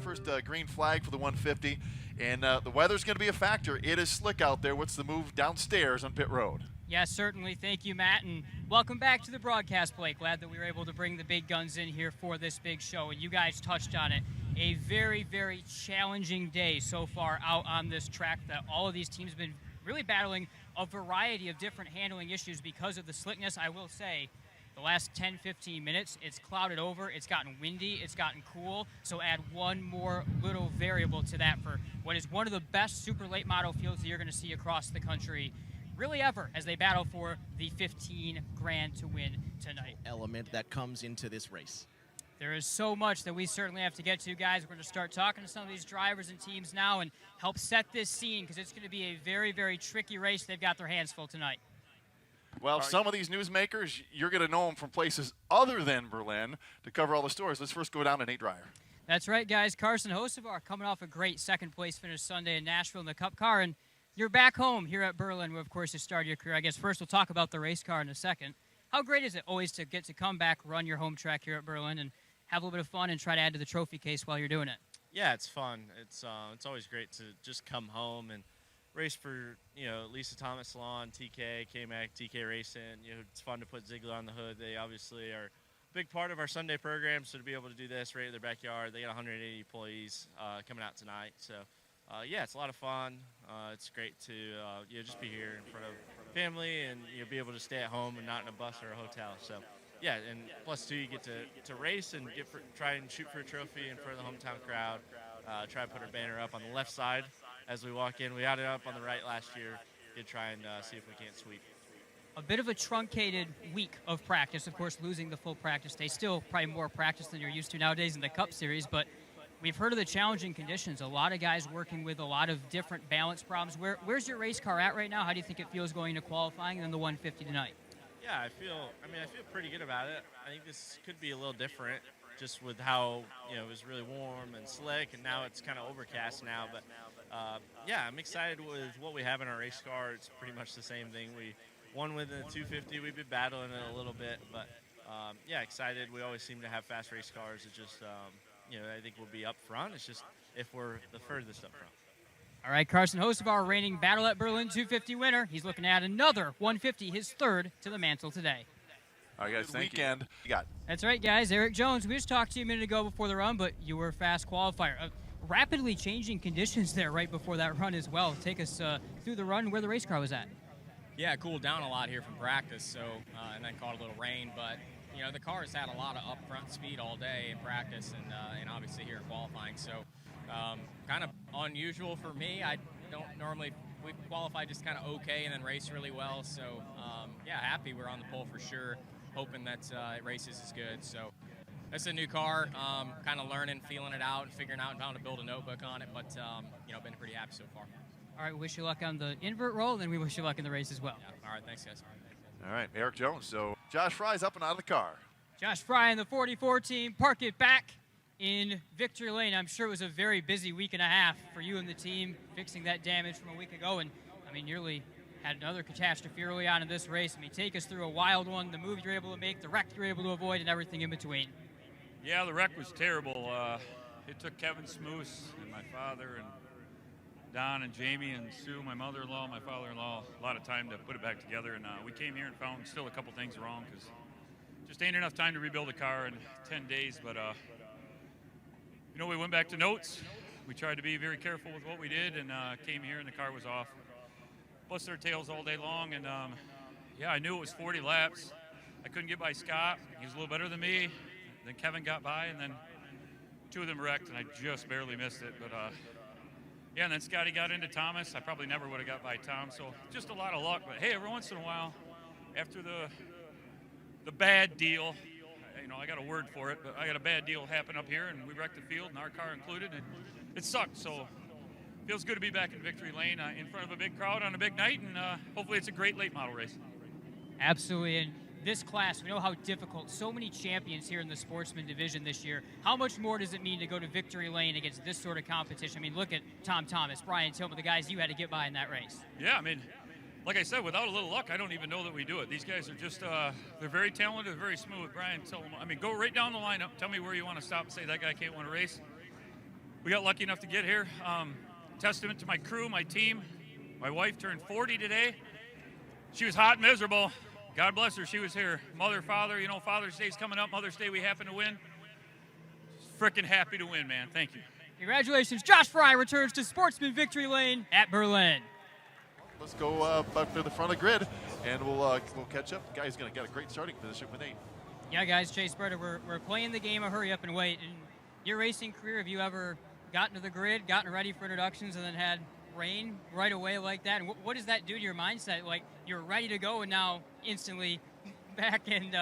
first green flag for the 150, and the weather's going to be a factor. It is slick out there. What's the move downstairs on pit road? Yes, certainly. Thank you, Matt, and welcome back to the broadcast, Blake. Glad that we were able to bring the big guns in here for this big show, and you guys touched on it. A very, very challenging day so far out on this track that all of these teams have been really battling a variety of different handling issues because of the slickness. I will say, the last 10-15 minutes, it's clouded over, it's gotten windy, it's gotten cool, so add one more little variable to that for what is one of the best super late model fields that you're going to see across the country, really ever, as they battle for the 15 grand to win tonight. Element that comes into this race. There is so much that we certainly have to get to, guys. We're going to start talking to some of these drivers and teams now and help set this scene because it's going to be a very, very tricky race. They've got their hands full tonight. Well, some of these newsmakers, you're going to know them from places other than Berlin to cover all the stories. Let's first go down to Nate Dreyer. That's right, guys. Carson Hocevar coming off a great second-place finish Sunday in Nashville in the Cup car, and you're back home here at Berlin, where, of course, you started your career. I guess first we'll talk about the race car in a second. How great is it always to get to come back, run your home track here at Berlin, and have a little bit of fun and try to add to the trophy case while you're doing it? Yeah, it's fun. It's always great to just come home and race for, Lisa Thomas Salon, TK, K-Mac, TK Racing. It's fun to put Ziegler on the hood. They obviously are a big part of our Sunday program, so to be able to do this right in their backyard, they got 180 employees coming out tonight. So, yeah, it's a lot of fun. It's great to just be here in front of family and be able to stay at home and not in a bus or a hotel. So, yeah, and plus, too, you get to race and try and shoot for a trophy in front of the hometown crowd. Try to put our banner up on the left side as we walk in. We had it up on the right last year. Did try and see if we can't sweep. A bit of a truncated week of practice, of course, losing the full practice day. Still probably more practice than you're used to nowadays in the Cup Series, but we've heard of the challenging conditions. A lot of guys working with a lot of different balance problems. Where's your race car at right now? How do you think it feels going into qualifying and then the 150 tonight? Yeah, I feel pretty good about it. I think this could be a little different just with how, it was really warm and slick, and now it's kind of overcast now. But, yeah, I'm excited with what we have in our race car. It's pretty much the same thing. We won with the 250. We've been battling it a little bit. But, yeah, excited. We always seem to have fast race cars. It's just, I think we'll be up front. It's just if we're the furthest up front. All right, Carson Hocevar, reigning Battle at Berlin 250 winner. He's looking at another 150, his third to the mantle today. All right, guys, thank you. You got it. That's right, guys. Eric Jones, we just talked to you a minute ago before the run, but you were a fast qualifier. Rapidly changing conditions there right before that run as well. Take us through the run where the race car was at. Yeah, it cooled down a lot here from practice, so and then caught a little rain, but the car has had a lot of up-front speed all day in practice and obviously here in qualifying, so kind of unusual for me. I don't normally, we qualify just kind of okay and then race really well, so yeah, happy we're on the pole for sure, hoping that it races is good. So it's a new car, kind of learning, feeling it out and figuring out how to build a notebook on it, but been pretty happy so far. All right, wish you luck on the invert roll, and then we wish you luck in the race as well. Yeah. All right, thanks, guys. All right, Eric Jones. So Josh Fry's up and out of the car. Josh Fry and the 44 team park it back in Victory Lane. I'm sure it was a very busy week and a half for you and the team fixing that damage from a week ago, and nearly had another catastrophe early on in this race. Take us through a wild one, the move you're able to make, the wreck you're able to avoid, and everything in between. Yeah, the wreck was terrible. It took Kevin Smoose and my father and Don and Jamie and Sue, my mother-in-law, my father-in-law, a lot of time to put it back together. And we came here and found still a couple things wrong because just ain't enough time to rebuild a car in 10 days. But, we went back to notes. We tried to be very careful with what we did and came here and the car was off. Busted our tails all day long. And, yeah, I knew it was 40 laps. I couldn't get by Scott. He was a little better than me. Then Kevin got by, and then two of them wrecked, and I just barely missed it. But, yeah, and then Scotty got into Thomas. I probably never would have got by Tom, so just a lot of luck. But, hey, every once in a while, after the bad deal, I got a word for it, but I got a bad deal happen up here, and we wrecked the field, and our car included, and it sucked. So it feels good to be back in Victory Lane in front of a big crowd on a big night, and hopefully it's a great late model race. Absolutely, and this class, we know how difficult, so many champions here in the Sportsman division this year. How much more does it mean to go to Victory Lane against this sort of competition? Look at Tom Thomas, Brian Tillman, the guys you had to get by in that race. Yeah, like I said, without a little luck, I don't even know that we do it. These guys are just, they're very talented, very smooth. Brian Tillman, go right down the lineup. Tell me where you want to stop and say that guy can't win a race. we got lucky enough to get here. Testament to my crew, my team. My wife turned 40 today. She was hot and miserable. God bless her, she was here. Mother, father, you know, Father's Day's coming up. Mother's Day, we happen to win. Freaking happy to win, man. Thank you. Congratulations. Josh Fry returns to Sportsman victory lane at Berlin. Let's go back to the front of the grid, and we'll catch up. The guy's going to get a great starting position with 8. Yeah, guys, Chase Berta, we're playing the game of hurry up and wait. In your racing career, have you ever gotten to the grid, gotten ready for introductions, and then had rain right away like that? And what does that do to your mindset? Like, you're ready to go, and now instantly back and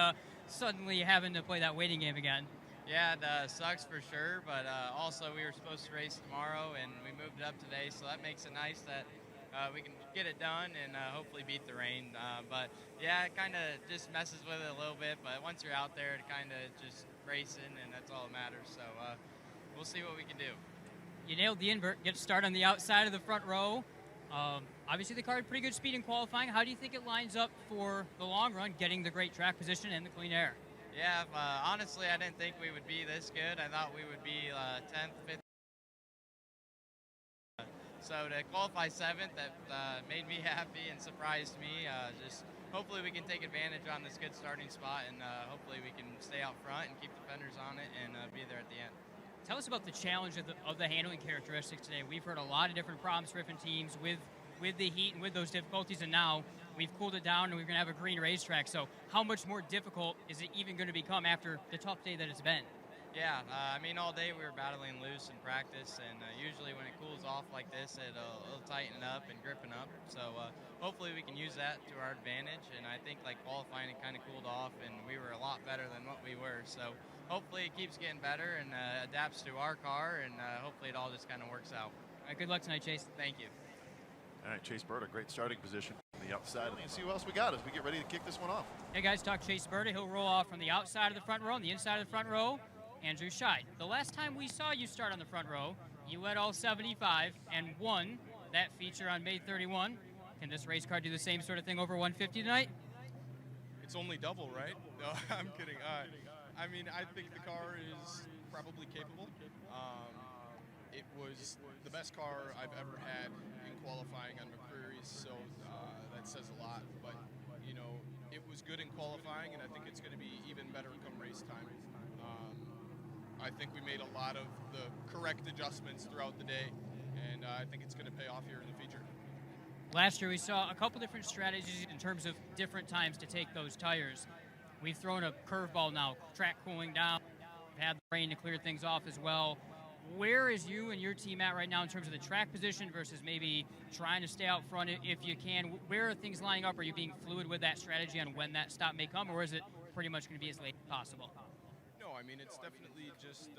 suddenly having to play that waiting game again. Yeah, it sucks for sure, but also we were supposed to race tomorrow, and we moved it up today, so that makes it nice that we can get it done and hopefully beat the rain. But yeah, it kind of just messes with it a little bit, but once you're out there, it kind of just racing, and that's all that matters. So we'll see what we can do. You nailed the invert, get to start on the outside of the front row. Obviously, the car had pretty good speed in qualifying. How do you think it lines up for the long run, getting the great track position and the clean air? Yeah, honestly, I didn't think we would be this good. I thought we would be 10th, 5th. So to qualify 7th, that made me happy and surprised me. Just hopefully we can take advantage on this good starting spot, and hopefully we can stay out front and keep the fenders on it and be there at the end. Tell us about the challenge of the handling characteristics today. We've heard a lot of different problems for different teams with the heat and with those difficulties, and now we've cooled it down and we're going to have a green racetrack. So how much more difficult is it even going to become after the tough day that it's been? Yeah, I mean, all day we were battling loose in practice, and usually when it cools off like this, it'll tighten up and gripping up. So hopefully we can use that to our advantage, and I think like qualifying it kind of cooled off, and we were a lot better than what we were. So hopefully it keeps getting better and adapts to our car, and hopefully it all just kind of works out. All right, good luck tonight, Chase. Thank you. All right, Chase Berta, great starting position on the outside. Let's see what else we got as we get ready to kick this one off. Hey guys, talk Chase Berta. He'll roll off from the outside of the front row. On the inside of the front row, Andrew Scheid. The last time we saw you start on the front row, you led all 75 and won that feature on May 31. Can this race car do the same sort of thing over 150 tonight? It's only double, right? No, I'm kidding. I mean, I think the car is probably capable. It was the best car I've ever had in qualifying on McCreary's, so that says a lot. But, you know, it was good in qualifying, and I think it's going to be even better come race time. I think we made a lot of the correct adjustments throughout the day, and I think it's going to pay off here in the feature. Last year we saw a couple different strategies in terms of different times to take those tires. We've thrown a curveball now, track cooling down, we've had the rain to clear things off as well. Where is you and your team at right now in terms of the track position versus maybe trying to stay out front if you can? Where are things lining up? Are you being fluid with that strategy on when that stop may come, or is it pretty much going to be as late as possible? No, I mean, it's definitely just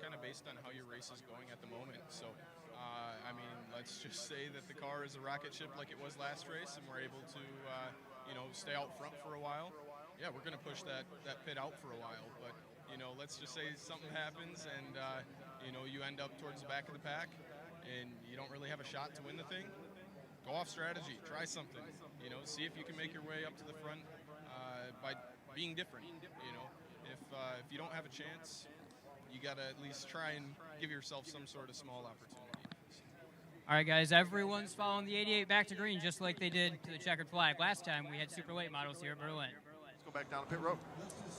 kind of based on how your race is going at the moment. So, I mean, let's just say that the car is a rocket ship like it was last race, and we're able to, you know, stay out front for a while. Yeah, we're going to push that pit out for a while. But, you know, let's just say something happens and, you know, you end up towards the back of the pack and you don't really have a shot to win the thing. Go off strategy. Try something. You know, see if you can make your way up to the front by being different, you know. If you don't have a chance, you got to at least try and give yourself some sort of small opportunity. All right, guys, everyone's following the 88 back to green just like they did to the checkered flag. Last time we had super late models here at Berlin. Let's go back down to pit road.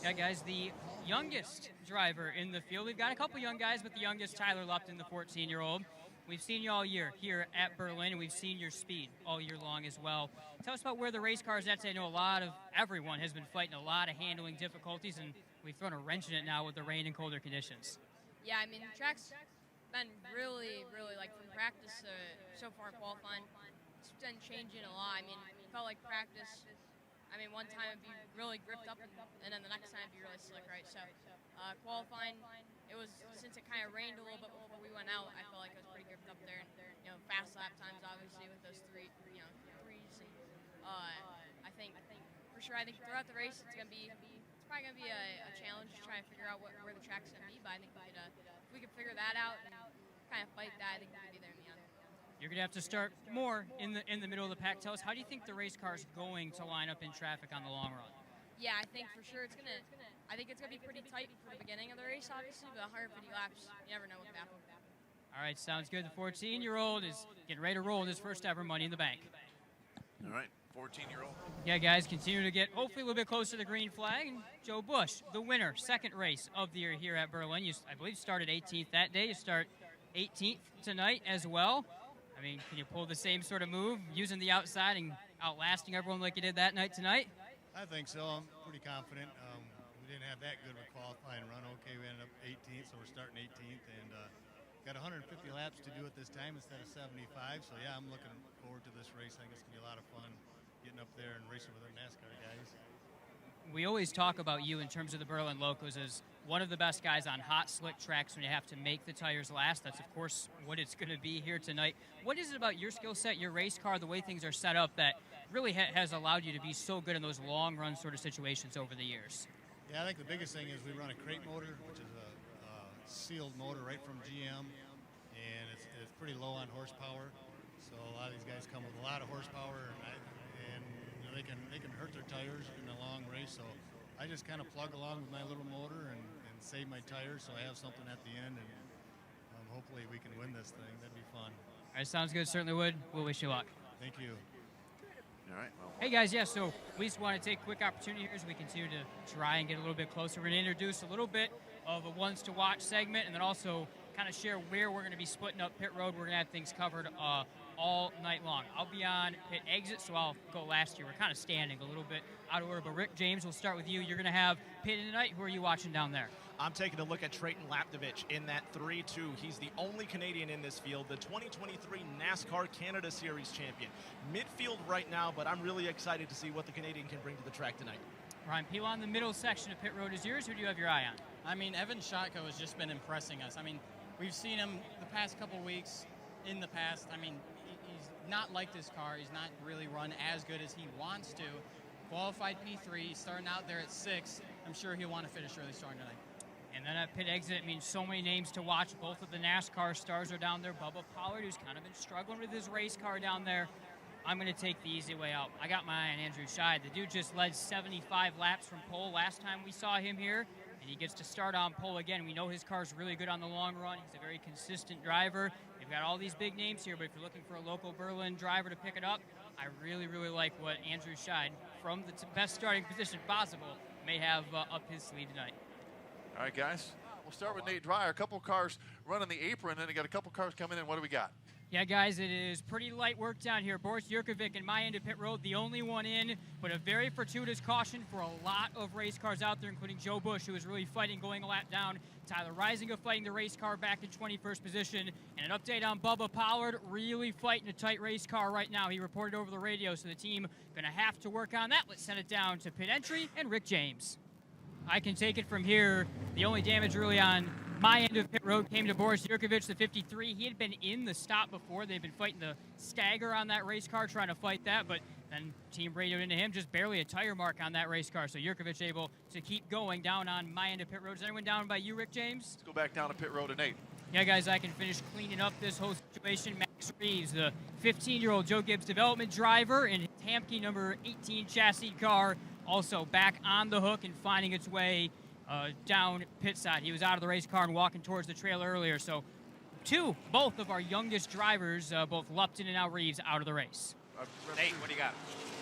Yeah, guys, the youngest driver in the field. We've got a couple young guys, but the youngest, Tyler Lupton, the 14-year-old. We've seen you all year here at Berlin, and we've seen your speed all year long as well. Tell us about where the race car is at. I know everyone has been fighting a lot of handling difficulties, and we've thrown a wrench in it now with the rain and colder conditions. Yeah, I mean, the track's been really, like, from practice to so far qualifying, it's been changing a lot. I mean, it felt like practice, I mean, one time it'd be really gripped up, and then the next time it'd be really slick, right? So, qualifying, it was, since it kind of rained a little bit before we went out, I felt like it was pretty gripped up there. And, you know, fast lap times, obviously, with those threes. And, I think, for sure, I think throughout the race, it's probably going to be a challenge to try and figure out where the track's going to be. But I think if we could figure that out and kind of fight that, I think we could be there in the end. You're going to have to start more in the middle of the pack. Tell us, how do you think the race car is going to line up in traffic on the long run? Yeah, I think for sure I think it's going to be pretty tight for the beginning of the race, obviously, but 150 laps, you never know what could happen. All right, sounds good. The 14-year-old is getting ready to roll in his first ever Money in the Bank. All right, 14-year-old. Yeah, guys, continue to get hopefully a little bit closer to the green flag. And Joe Bush, the winner, second race of the year here at Berlin. You, I believe, started 18th that day. You start 18th tonight as well. I mean, can you pull the same sort of move, using the outside and outlasting everyone like you did that night tonight? I think so. I'm pretty confident. We didn't have that good of a qualifying run. Okay, we ended up 18th, so we're starting 18th, and got 150 laps to do it this time instead of 75. So yeah, I'm looking forward to this race. I think it's gonna be a lot of fun getting up there and racing with our NASCAR guys. We always talk about you in terms of the Berlin Locos as one of the best guys on hot, slick tracks when you have to make the tires last. That's, of course, what it's going to be here tonight. What is it about your skill set, your race car, the way things are set up that really has allowed you to be so good in those long-run sort of situations over the years? Yeah, I think the biggest thing is we run a crate motor, which is a sealed motor right from GM, and it's pretty low on horsepower. So a lot of these guys come with a lot of horsepower, and you know, they can hurt their tires in a long race. So I just kind of plug along with my little motor and save my tires, so I have something at the end, and hopefully we can win this thing. That'd be fun. All right, sounds good. Certainly would. We'll wish you luck. Thank you. All right. Well, hey, guys, yeah, so we just want to take a quick opportunity here as we continue to try and get a little bit closer. We're going to introduce a little bit of a ones-to-watch segment and then also kind of share where we're going to be splitting up pit road. We're going to have things covered all night long. I'll be on pit exit, so I'll go last year. We're kind of standing a little bit out of order, but Rick James, we'll start with you. You're going to have pit in tonight. Who are you watching down there? I'm taking a look at Trayton Lapdovich in that 3-2. He's the only Canadian in this field, the 2023 NASCAR Canada Series champion. Midfield right now, but I'm really excited to see what the Canadian can bring to the track tonight. Ryan Pilon, the middle section of pit road is yours. Who do you have your eye on? I mean, Evan Shotko has just been impressing us. I mean, we've seen him the past couple weeks in the past. I mean, he's not liked his car. He's not really run as good as he wants to. Qualified P3, starting out there at 6. I'm sure he'll want to finish really strong tonight. And then at pit exit, it means so many names to watch. Both of the NASCAR stars are down there. Bubba Pollard, who's kind of been struggling with his race car down there. I'm going to take the easy way out. I got my eye on Andrew Scheid. The dude just led 75 laps from pole last time we saw him here, and he gets to start on pole again. We know his car's really good on the long run. He's a very consistent driver. They've got all these big names here, but if you're looking for a local Berlin driver to pick it up, I really, really like what Andrew Scheid, from the best starting position possible, may have up his sleeve tonight. all right, guys. We'll start with Nate Dreyer. A couple cars running the apron, and they got a couple cars coming in. What do we got? Yeah, guys, it is pretty light work down here. Boris Jurkovic in my end of pit road, the only one in, but a very fortuitous caution for a lot of race cars out there, including Joe Bush, who is really fighting going a lap down. Tyler Reisinger fighting the race car back in 21st position. And an update on Bubba Pollard, really fighting a tight race car right now. He reported over the radio, so the team going to have to work on that. Let's send it down to pit entry and Rick James. I can take it from here. The only damage really on my end of pit road came to Boris Jurkovic, the 53. He had been in the stop before. They've been fighting the stagger on that race car, trying to fight that, but then team radioed into him, just barely a tire mark on that race car. So Jurkovic able to keep going down on my end of pit road. Is anyone down by you, Rick James? Let's go back down to pit road to Nate. Yeah, guys, I can finish cleaning up this whole situation. Max Reeves, the 15-year-old Joe Gibbs development driver in his Hamke number 18 chassis car, also back on the hook and finding its way down pit side. He was out of the race car and walking towards the trailer earlier. So both of our youngest drivers, both Lupton and now Reeves, out of the race. Nate, what do you got?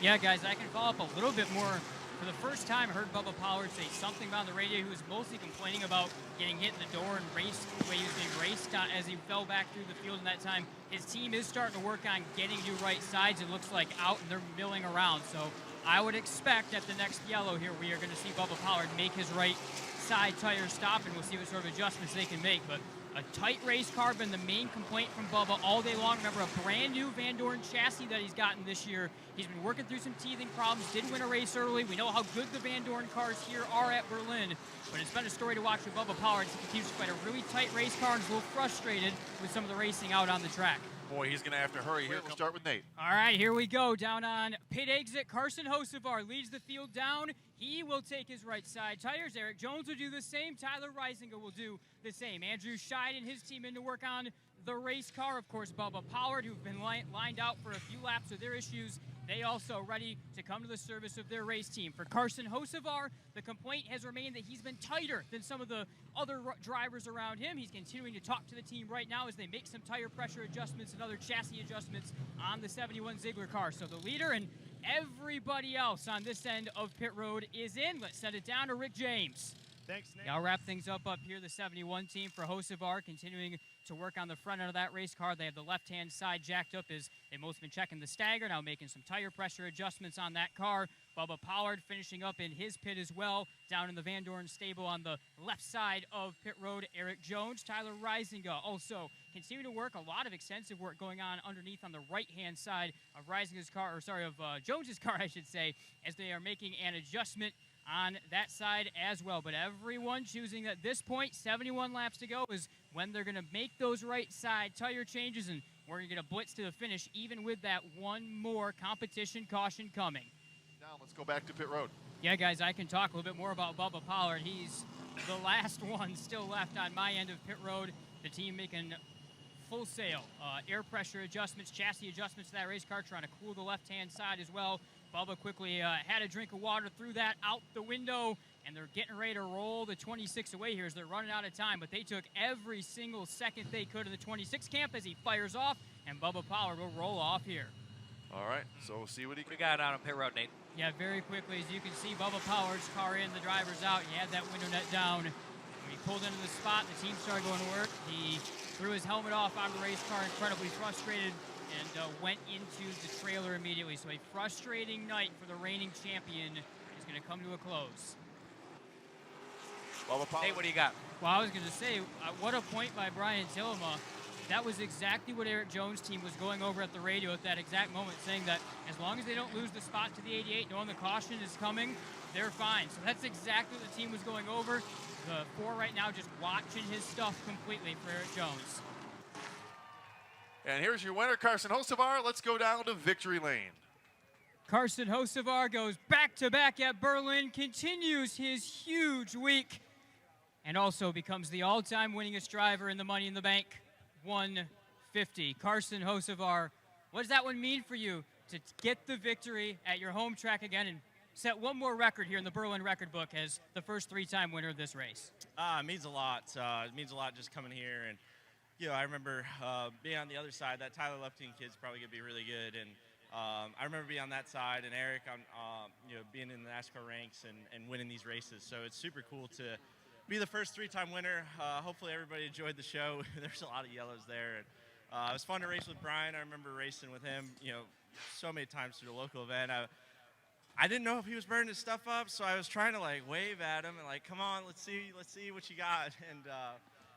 Yeah, guys, I can follow up a little bit more. For the first time, I heard Bubba Pollard say something about the radio. He was mostly complaining about getting hit in the door and raced the way he was being raced as he fell back through the field in that time. His team is starting to work on getting new right sides. It looks like out, and they're milling around. So I would expect at the next yellow here, we are going to see Bubba Pollard make his right side tire stop, and we'll see what sort of adjustments they can make. But a tight race car been the main complaint from Bubba all day long. Remember, a brand new Van Dorn chassis that he's gotten this year. He's been working through some teething problems, didn't win a race early. We know how good the Van Dorn cars here are at Berlin, but it's been a story to watch with Bubba Pollard. He continues to fight a really tight race car and is a little frustrated with some of the racing out on the track. Boy, he's going to have to hurry here. We'll start with Nate. All right, here we go. Down on pit exit, Carson Hocevar leads the field down. He will take his right side tires. Eric Jones will do the same. Tyler Reisinger will do the same. Andrew Scheid and his team in to work on the race car. Of course, Bubba Pollard, who've been lined out for a few laps of their issues they also ready to come to the service of their race team. For Carson Hocevar, the complaint has remained that he's been tighter than some of the other drivers around him. He's continuing to talk to the team right now as they make some tire pressure adjustments and other chassis adjustments on the 71 Ziegler car. So the leader and everybody else on this end of pit road is in. Let's send it down to Rick James. Thanks, Nick. I'll wrap things up here. The 71 team for Hocevar continuing to work on the front end of that race car. They have the left-hand side jacked up as they've both been checking the stagger, now making some tire pressure adjustments on that car. Bubba Pollard finishing up in his pit as well, down in the Van Dorn stable on the left side of pit road. Eric Jones, Tyler Risinga also continue to work. A lot of extensive work going on underneath on the right-hand side of Jones's car, I should say, as they are making an adjustment on that side as well. But everyone choosing at this point, 71 laps to go, is when they're going to make those right side tire changes, and we're going to get a blitz to the finish, even with that one more competition caution coming. Now let's go back to pit road. Yeah, guys, I can talk a little bit more about Bubba Pollard. He's the last one still left on my end of pit road. The team making full sail air pressure adjustments, chassis adjustments to that race car, trying to cool the left-hand side as well. Bubba quickly had a drink of water, threw that out the window, and they're getting ready to roll the 26 away here as they're running out of time. But they took every single second they could in the 26 camp as he fires off, and Bubba Pollard will roll off here. All right, so we'll see what he We got out on pit road, Nate. Yeah, very quickly, as you can see, Bubba Pollard's car in, the driver's out. He had that window net down. When he pulled into the spot, the team started going to work. He threw his helmet off out of the race car, incredibly frustrated, and went into the trailer immediately. So a frustrating night for the reigning champion is going to come to a close. Hey, what do you got? Well, I was going to say, what a point by Brian Tillema. That was exactly what Eric Jones' team was going over at the radio at that exact moment, saying that as long as they don't lose the spot to the 88, knowing the caution is coming, they're fine. So that's exactly what the team was going over. The four right now just watching his stuff completely for Eric Jones. And here's your winner, Carson Hocevar. Let's go down to victory lane. Carson Hocevar goes back-to-back at Berlin, continues his huge week, and also becomes the all-time winningest driver in the Money in the Bank 150. Carson Hocevar, what does that one mean for you to get the victory at your home track again and set one more record here in the Berlin record book as the first three-time winner of this race? It means a lot. It means a lot just coming here. And, you know, I remember being on the other side. That Tyler Leptine kid's probably going to be really good. And I remember being on that side, and Eric, being in the NASCAR ranks and winning these races. So it's super cool to be the first three-time winner. Hopefully everybody enjoyed the show. There's a lot of yellows there. And, it was fun to race with Brian. I remember racing with him, so many times through the local event. I didn't know if he was burning his stuff up, so I was trying to wave at him and come on, let's see what you got. And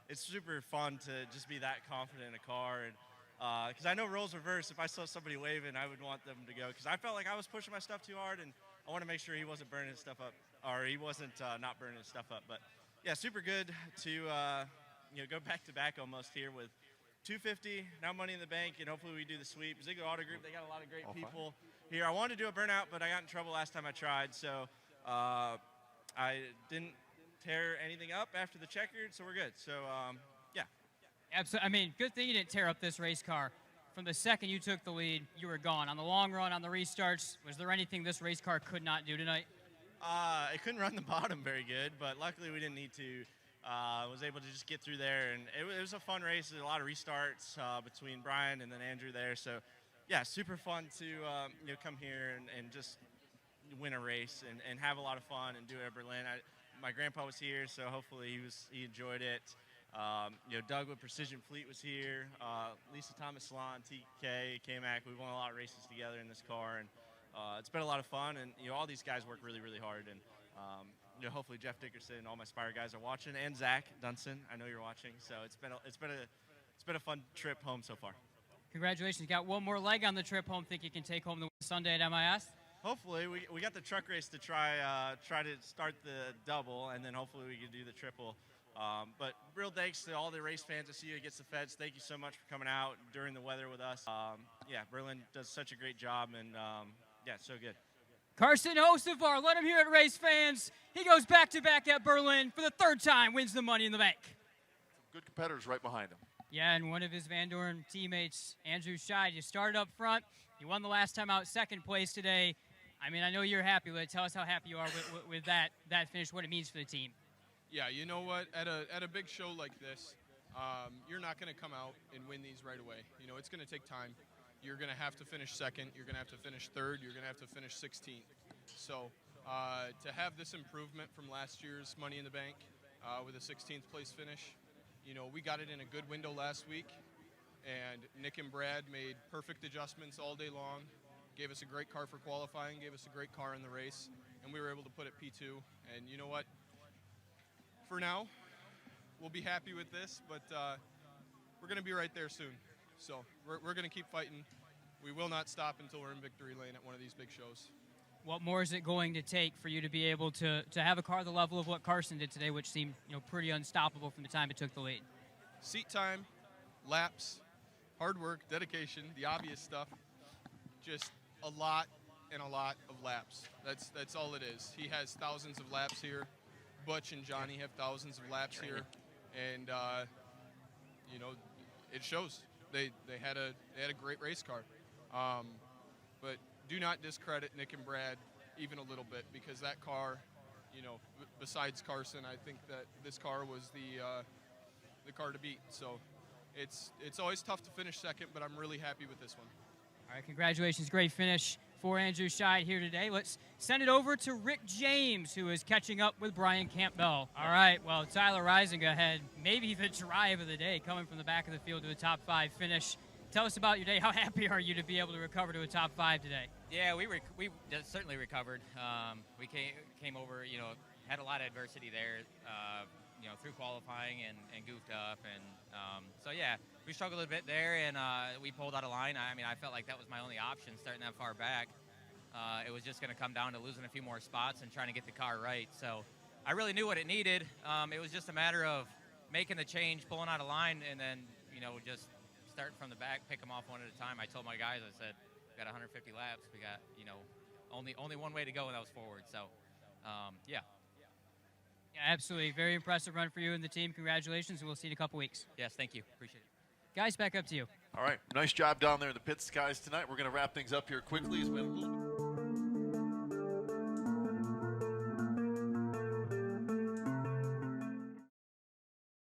it's super fun to just be that confident in a car. And because I know roles reverse, if I saw somebody waving, I would want them to go, because I felt like I was pushing my stuff too hard, and I want to make sure he wasn't burning his stuff up, or he wasn't not burning his stuff up. But yeah, super good to go back to back almost here with 250, now Money in the Bank, and hopefully we do the sweep. Ziegler Auto Group, they got a lot of great people here. I wanted to do a burnout, but I got in trouble last time I tried, so I didn't tear anything up after the checkered, so we're good. So, yeah. Absolutely. I mean, good thing you didn't tear up this race car. From the second you took the lead, you were gone. On the long run, on the restarts, was there anything this race car could not do tonight? It couldn't run the bottom very good, but luckily we didn't need to. Was able to just get through there, and it was a fun race. There's a lot of restarts between Brian and then Andrew there. So, yeah, super fun to come here and just win a race and have a lot of fun and do it at Berlin. My grandpa was here, so hopefully he enjoyed it. Doug with Precision Fleet was here. Lisa Thomas Salon, TK, K-Mac. We won a lot of races together in this car, and it's been a lot of fun. And all these guys work really, really hard. And hopefully Jeff Dickerson and all my Spire guys are watching, and Zach Dunson. I know you're watching. So it's been a fun trip home so far. Congratulations! You got one more leg on the trip home. Think you can take home the Sunday at MIS? Hopefully, we got the truck race to try to start the double, and then hopefully we can do the triple. But real thanks to all the race fans at CU Against the Feds. Thank you so much for coming out during the weather with us. Berlin does such a great job, and so good. Carson Hocevar, let him hear it, race fans. He goes back-to-back at Berlin for the third time, wins the Money in the Bank. Some good competitors right behind him. Yeah, and one of his Van Dorn teammates, Andrew Scheid, you started up front, You won the last time out, second place today. I mean, I know you're happy with it. Tell us how happy you are with that finish, what it means for the team. Yeah, you know what? At a big show like this, you're not going to come out and win these right away. You know, it's going to take time. You're going to have to finish second. You're going to have to finish third. You're going to have to finish 16th. So to have this improvement from last year's Money in the Bank with a 16th place finish, you know, we got it in a good window last week. And Nick and Brad made perfect adjustments all day long, gave us a great car for qualifying, gave us a great car in the race, and we were able to put it P2. And you know what? For now, we'll be happy with this, but we're going to be right there soon. So we're going to keep fighting. We will not stop until we're in victory lane at one of these big shows. What more is it going to take for you to be able to have a car the level of what Carson did today, which seemed, you know, pretty unstoppable from the time it took the lead? Seat time, laps, hard work, dedication, the obvious stuff. Just a lot and a lot of laps. That's all it is. He has thousands of laps here. Butch and Johnny have thousands of laps here, and you know, it shows. They had a great race car, but do not discredit Nick and Brad even a little bit, because that car, you know, besides Carson, I think that this car was the car to beat. So it's always tough to finish second, but I'm really happy with this one. All right, congratulations. Great finish for Andrew Scheid here today. Let's send it over to Rick James, who is catching up with Brian Campbell. All right, well, Tyler Reisinger had maybe the drive of the day, coming from the back of the field to a top 5 finish. Tell us about your day. How happy are you to be able to recover to a top 5 today? Yeah, we certainly recovered. We came over, you know, had a lot of adversity there, you know, through qualifying and goofed up. And so, yeah, we struggled a bit there, and we pulled out of line. I mean, I felt like that was my only option starting that far back. It was just going to come down to losing a few more spots and trying to get the car right. So I really knew what it needed. It was just a matter of making the change, pulling out of line, and then, you know, just starting from the back, pick them off one at a time. I told my guys, I said, we got 150 laps. We got, you know, only one way to go, and that was forward. So, yeah. Yeah, absolutely. Very impressive run for you and the team. Congratulations, and we'll see you in a couple weeks. Yes, thank you. Appreciate it. Guys, back up to you. All right, nice job down there in the pits, guys, tonight. We're going to wrap things up here quickly as we have a little bit.